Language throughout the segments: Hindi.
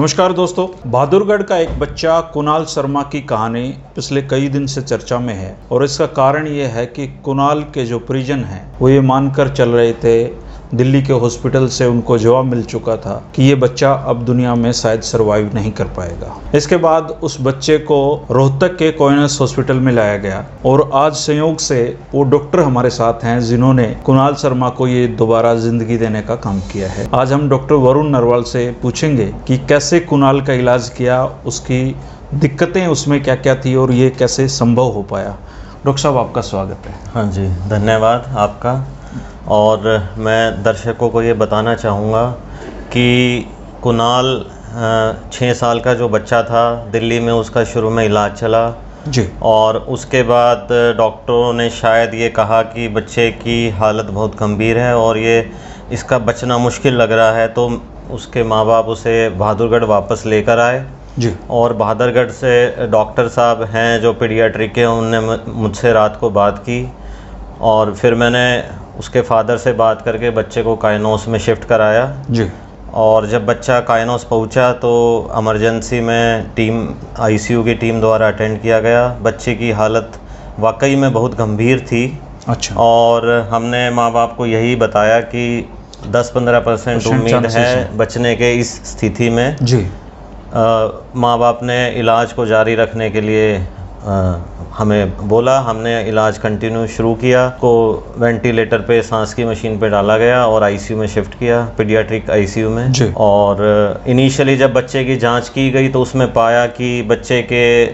नमस्कार दोस्तों, बहादुरगढ़ का एक बच्चा कुणाल शर्मा की कहानी पिछले कई दिन से चर्चा में है और इसका कारण ये है कि कुणाल के जो परिजन हैं वो ये मानकर चल रहे थे, दिल्ली के हॉस्पिटल से उनको जवाब मिल चुका था कि ये बच्चा अब दुनिया में शायद सरवाइव नहीं कर पाएगा। इसके बाद उस बच्चे को रोहतक के कोइनस हॉस्पिटल में लाया गया और आज संयोग से वो डॉक्टर हमारे साथ हैं जिन्होंने कुणाल शर्मा को ये दोबारा जिंदगी देने का काम किया है। आज हम डॉक्टर वरुण नरवाल से पूछेंगे कि कैसे कुणाल का इलाज किया, उसकी दिक्कतें उसमें क्या क्या थी और ये कैसे संभव हो पाया। डॉक्टर साहब, आपका स्वागत है। हाँ जी, धन्यवाद आपका। और मैं दर्शकों को ये बताना चाहूँगा कि कुणाल 6 साल का जो बच्चा था, दिल्ली में उसका शुरू में इलाज चला जी, और उसके बाद डॉक्टरों ने शायद ये कहा कि बच्चे की हालत बहुत गंभीर है और ये इसका बचना मुश्किल लग रहा है, तो उसके माँ बाप उसे बहादुरगढ़ वापस लेकर आए जी। और बहादुरगढ़ से डॉक्टर साहब हैं जो पीडियाट्रिक के, उनने मुझसे रात को बात की और फिर मैंने उसके फादर से बात करके बच्चे को काइनोस में शिफ्ट कराया जी। और जब बच्चा काइनोस पहुंचा तो इमरजेंसी में आईसीयू की टीम द्वारा अटेंड किया गया। बच्चे की हालत वाकई में बहुत गंभीर थी। अच्छा। और हमने माँ बाप को यही बताया कि 10-15% उम्मीद है बचने के इस स्थिति में। जी। माँ बाप ने इलाज को जारी रखने के लिए हमें बोला। हमने इलाज कंटिन्यू शुरू किया, को वेंटिलेटर पे, सांस की मशीन पे डाला गया और आईसीयू में शिफ्ट किया, पीडियाट्रिक आईसीयू में जी। और इनिशियली जब बच्चे की जांच की गई तो उसमें पाया कि बच्चे के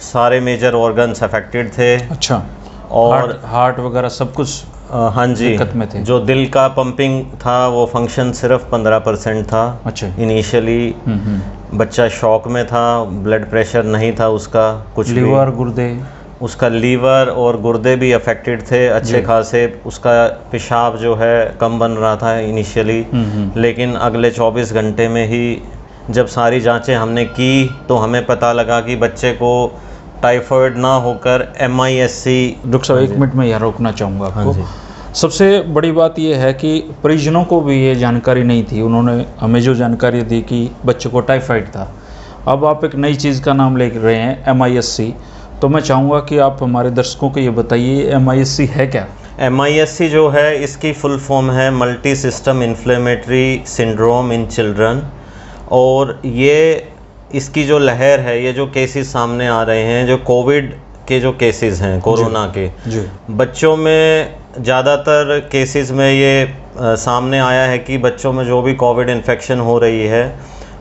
सारे मेजर ऑर्गन्स अफेक्टेड थे। अच्छा। और हार्ट वगैरह सब कुछ हाँ जी, दिक्कत में थे। जो दिल का पंपिंग था वो फंक्शन सिर्फ 15% था। अच्छा। इनिशियली बच्चा शॉक में था, ब्लड प्रेशर नहीं था उसका कुछ भी। लीवर, गुर्दे, उसका लीवर और गुर्दे भी अफेक्टेड थे अच्छे खासे। उसका पेशाब जो है कम बन रहा था इनिशियली, लेकिन अगले 24 घंटे में ही जब सारी जांचें हमने की तो हमें पता लगा कि बच्चे को टाइफाइड ना होकर MIS-C। डॉक्टर साहब, 1 मिनट में यहाँ रोकना चाहूँगा आपको। सबसे बड़ी बात यह है कि परिजनों को भी ये जानकारी नहीं थी। उन्होंने हमें जो जानकारी दी कि बच्चे को टाइफाइड था। अब आप एक नई चीज़ का नाम ले रहे हैं, MIS-C, तो मैं चाहूँगा कि आप हमारे दर्शकों को ये बताइए MIS-C है क्या। MIS-C जो है, इसकी फुल फॉर्म है multi system inflammatory syndrome in children. और ये इसकी जो लहर है, ये जो केसेस सामने आ रहे हैं, जो कोविड के जो केसेस हैं, कोरोना के जी। बच्चों में ज़्यादातर केसेस में ये सामने आया है कि बच्चों में जो भी कोविड इन्फेक्शन हो रही है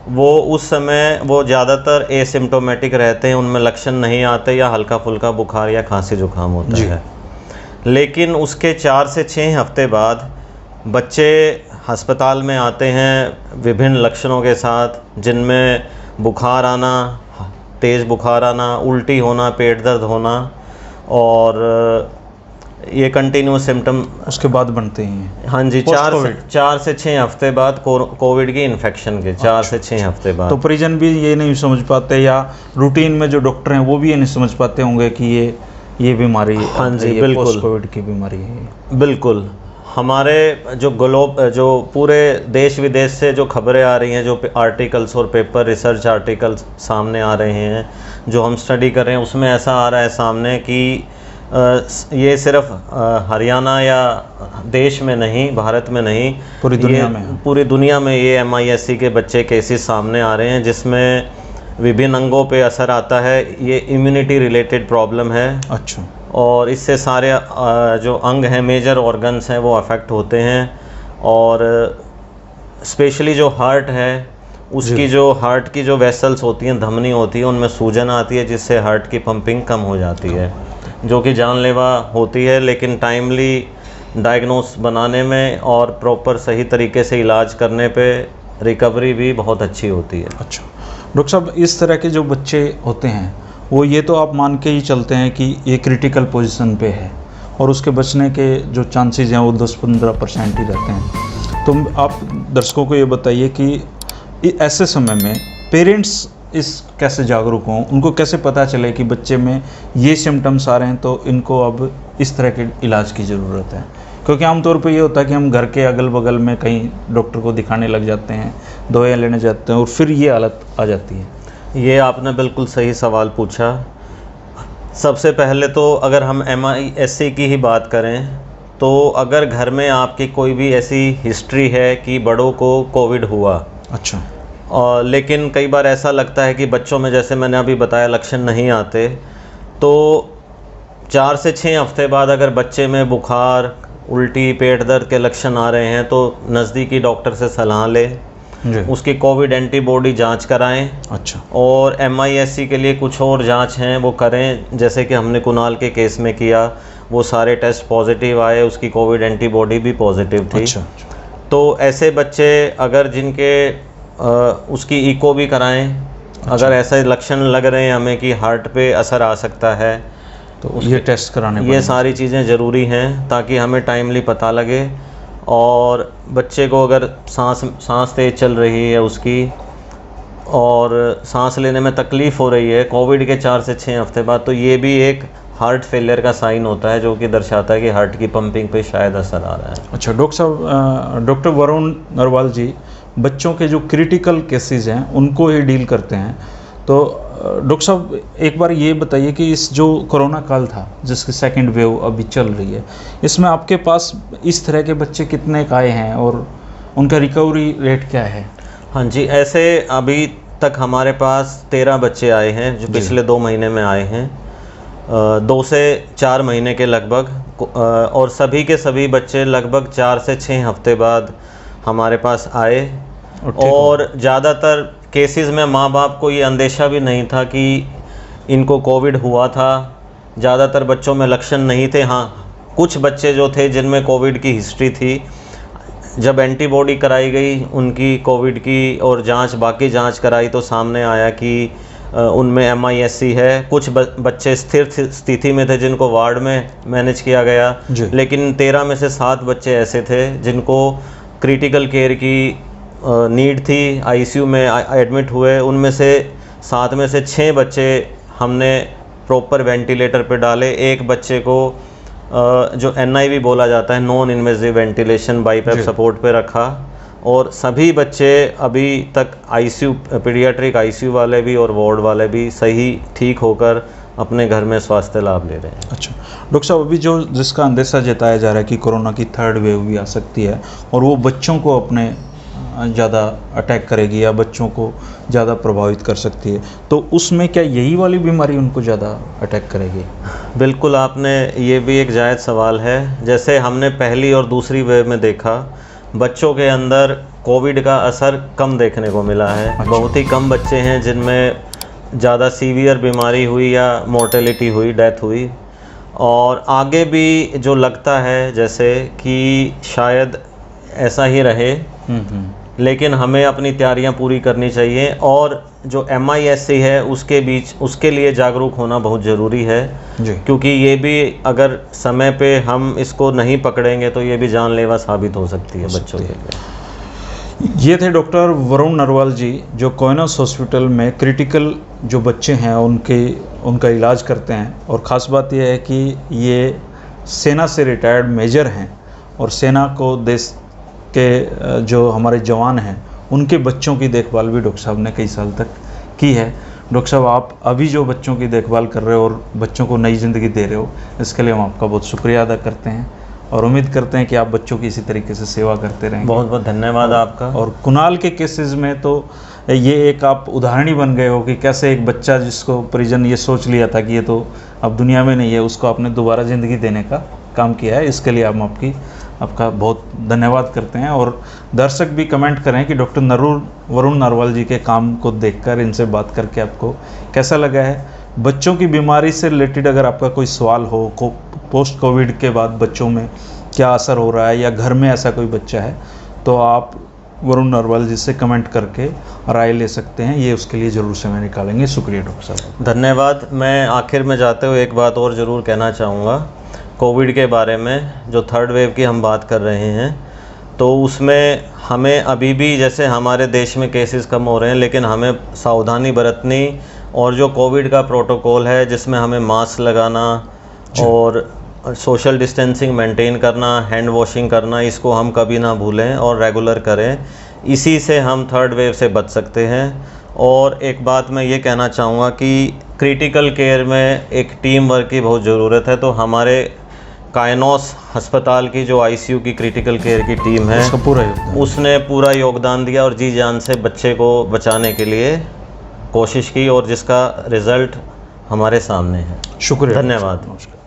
वो उस समय वो ज़्यादातर एसिम्प्टोमेटिक रहते हैं, उनमें लक्षण नहीं आते या हल्का फुल्का बुखार या खांसी जुकाम होता है। लेकिन उसके 4 से 6 हफ्ते बाद बच्चे अस्पताल में आते हैं विभिन्न लक्षणों के साथ, जिनमें बुखार आना, तेज़ बुखार आना, उल्टी होना, पेट दर्द होना और ये कंटिन्यूस सिम्टम उसके बाद बनते हैं। हाँ जी, 4 से 6 हफ्ते बाद कोविड की इन्फेक्शन के 4 से 6 हफ्ते बाद। तो परिजन भी ये नहीं समझ पाते या रूटीन में जो डॉक्टर हैं वो भी ये नहीं समझ पाते होंगे कि ये बीमारी, हाँ जी, बिल्कुल कोविड की बीमारी है। बिल्कुल। हमारे जो पूरे देश विदेश से जो खबरें आ रही हैं, जो आर्टिकल्स और पेपर रिसर्च आर्टिकल्स सामने आ रहे हैं, जो हम स्टडी कर रहे हैं, उसमें ऐसा आ रहा है सामने कि ये सिर्फ हरियाणा या देश में नहीं, भारत में नहीं, पूरी दुनिया में ये MIS-C के बच्चे केसेस सामने आ रहे हैं, जिसमें विभिन्न अंगों पे असर आता है। ये इम्यूनिटी रिलेटेड प्रॉब्लम है। अच्छा। और इससे सारे जो अंग हैं, मेजर ऑर्गन्स हैं, वो अफेक्ट होते हैं। और स्पेशली जो हार्ट है, उसकी जो हार्ट की जो वेसल्स होती हैं, धमनी होती है, उनमें सूजन आती है, जिससे हार्ट की पंपिंग कम हो जाती है, जो कि जानलेवा होती है। लेकिन टाइमली डायग्नोस बनाने में और प्रॉपर सही तरीके से इलाज करने पे रिकवरी भी बहुत अच्छी होती है। अच्छा डॉक्टर साहब, इस तरह के जो बच्चे होते हैं वो ये तो आप मान के ही चलते हैं कि ये क्रिटिकल पोजीशन पे है और उसके बचने के जो चांसेस हैं वो 10-15% ही रहते हैं। तो आप दर्शकों को ये बताइए कि ऐसे समय में पेरेंट्स इस कैसे जागरूक हों, उनको कैसे पता चले कि बच्चे में ये सिम्टम्स आ रहे हैं तो इनको अब इस तरह के इलाज की ज़रूरत है। क्योंकि आमतौर पे ये होता है कि हम घर के अगल बगल में कहीं डॉक्टर को दिखाने लग जाते हैं, दवाइयाँ लेने जाते हैं और फिर ये हालत आ जाती है। ये आपने बिल्कुल सही सवाल पूछा। सबसे पहले तो अगर हम MIS-C की ही बात करें तो अगर घर में आपकी कोई भी ऐसी हिस्ट्री है कि बड़ों को कोविड हुआ, अच्छा, लेकिन कई बार ऐसा लगता है कि बच्चों में, जैसे मैंने अभी बताया, लक्षण नहीं आते, तो 4 से 6 हफ्ते बाद अगर बच्चे में बुखार, उल्टी, पेट दर्द के लक्षण आ रहे हैं तो नज़दीकी डॉक्टर से सलाह लें, उसकी कोविड एंटीबॉडी जांच कराएं। अच्छा, और MIS-C के लिए कुछ और जांच हैं वो करें, जैसे कि हमने कुणाल के केस में किया, वो सारे टेस्ट पॉजिटिव आए, उसकी कोविड एंटीबॉडी भी पॉजिटिव थी। अच्छा। तो ऐसे बच्चे अगर जिनके उसकी इको भी कराएं। अच्छा। अगर ऐसे लक्षण लग रहे हैं हमें कि हार्ट पे असर आ सकता है तो ये टेस्ट कराने ये सारी चीज़ें ज़रूरी हैं ताकि हमें टाइमली पता लगे। और बच्चे को अगर सांस तेज़ चल रही है उसकी और सांस लेने में तकलीफ़ हो रही है कोविड के 4 से 6 हफ्ते बाद, तो ये भी एक हार्ट फेलियर का साइन होता है जो कि दर्शाता है कि हार्ट की पंपिंग पे शायद असर आ रहा है। अच्छा डॉक्टर साहब, डॉक्टर वरुण नरवाल जी बच्चों के जो क्रिटिकल केसेस हैं उनको ही डील करते हैं, तो डॉक्टर साहब एक बार ये बताइए कि इस जो कोरोना काल था जिसकी सेकंड वेव अभी चल रही है, इसमें आपके पास इस तरह के बच्चे कितने आए हैं और उनका रिकवरी रेट क्या है? हाँ जी, ऐसे अभी तक हमारे पास 13 बच्चे आए हैं जो पिछले 2 महीने में आए हैं, 2 से 4 महीने के लगभग, और सभी के सभी बच्चे लगभग 4 से 6 हफ्ते बाद हमारे पास आए। और ज़्यादातर केसेस में माँ बाप को ये अंदेशा भी नहीं था कि इनको कोविड हुआ था, ज़्यादातर बच्चों में लक्षण नहीं थे। हाँ, कुछ बच्चे जो थे जिनमें कोविड की हिस्ट्री थी, जब एंटीबॉडी कराई गई उनकी कोविड की और बाकी जांच कराई तो सामने आया कि उनमें MIS-C है। कुछ बच्चे स्थिर स्थिति में थे जिनको वार्ड में मैनेज किया गया, लेकिन 13 में से 7 बच्चे ऐसे थे जिनको क्रिटिकल केयर की नीड थी, ICU में एडमिट हुए। उनमें से 7 में से 6 बच्चे हमने प्रॉपर वेंटिलेटर पे डाले। एक बच्चे को जो NIV बोला जाता है, non invasive ventilation BiPAP support पे रखा, और सभी बच्चे अभी तक ICU, पीडियाट्रिक ICU वाले भी और वार्ड वाले भी सही ठीक होकर अपने घर में स्वास्थ्य लाभ ले रहे हैं। अच्छा डॉक्टर साहब, अभी जो जिसका अंदेशा जताया जा रहा है कि कोरोना की 3rd वेव भी आ सकती है और वो बच्चों को अपने ज़्यादा अटैक करेगी या बच्चों को ज़्यादा प्रभावित कर सकती है, तो उसमें क्या यही वाली बीमारी उनको ज़्यादा अटैक करेगी? बिल्कुल, आपने ये भी एक जायज़ सवाल है। जैसे हमने पहली और दूसरी वेव में देखा, बच्चों के अंदर कोविड का असर कम देखने को मिला है। अच्छा। बहुत ही कम बच्चे हैं जिनमें ज़्यादा सीवियर बीमारी हुई या मोर्टेलिटी हुई, डेथ हुई। और आगे भी जो लगता है जैसे कि शायद ऐसा ही रहे, लेकिन हमें अपनी तैयारियां पूरी करनी चाहिए। और जो MIS-C है उसके लिए जागरूक होना बहुत ज़रूरी है, क्योंकि ये भी अगर समय पे हम इसको नहीं पकड़ेंगे तो ये भी जानलेवा साबित हो सकती है बच्चों के लिए। ये थे डॉक्टर वरुण नरवाल जी जो कोइनस हॉस्पिटल में क्रिटिकल जो बच्चे हैं उनका इलाज करते हैं। और ख़ास बात यह है कि ये सेना से रिटायर्ड मेजर हैं और सेना को देश के जो हमारे जवान हैं उनके बच्चों की देखभाल भी डॉक्टर साहब ने कई साल तक की है। डॉक्टर साहब, आप अभी जो बच्चों की देखभाल कर रहे हो और बच्चों को नई ज़िंदगी दे रहे हो, इसके लिए हम आपका बहुत शुक्रिया अदा करते हैं और उम्मीद करते हैं कि आप बच्चों की इसी तरीके से सेवा करते रहेंगे। बहुत बहुत धन्यवाद आपका। और कुणाल के केसेस में तो ये एक आप उदाहरण ही बन गए हो कि कैसे एक बच्चा जिसको परिजन ये सोच लिया था कि ये तो अब दुनिया में नहीं है, उसको आपने दोबारा ज़िंदगी देने का काम किया है। इसके लिए हम आपका बहुत धन्यवाद करते हैं। और दर्शक भी कमेंट करें कि डॉक्टर वरुण नरवाल जी के काम को देखकर, इनसे बात करके आपको कैसा लगा है। बच्चों की बीमारी से रिलेटेड अगर आपका कोई सवाल हो, पोस्ट कोविड के बाद बच्चों में क्या असर हो रहा है या घर में ऐसा कोई बच्चा है, तो आप वरुण नरवाल जी से कमेंट करके राय ले सकते हैं। ये उसके लिए ज़रूर समय निकालेंगे। शुक्रिया डॉक्टर साहब। धन्यवाद। मैं आखिर में जाते हुए एक बात और ज़रूर कहना चाहूँगा कोविड के बारे में। जो 3rd वेव की हम बात कर रहे हैं तो उसमें हमें अभी भी, जैसे हमारे देश में केसेस कम हो रहे हैं, लेकिन हमें सावधानी बरतनी और जो कोविड का प्रोटोकॉल है जिसमें हमें मास्क लगाना और सोशल डिस्टेंसिंग मेंटेन करना, हैंड वॉशिंग करना, इसको हम कभी ना भूलें और रेगुलर करें। इसी से हम थर्ड वेव से बच सकते हैं। और एक बात मैं ये कहना चाहूँगा कि क्रिटिकल केयर में एक टीम वर्क की बहुत ज़रूरत है। तो हमारे कायनोस अस्पताल की जो आईसीयू की क्रिटिकल केयर की टीम है, उसका पूरा योगदान। उसने पूरा योगदान दिया और जी जान से बच्चे को बचाने के लिए कोशिश की, और जिसका रिज़ल्ट हमारे सामने है। शुक्रिया। धन्यवाद। नमस्कार।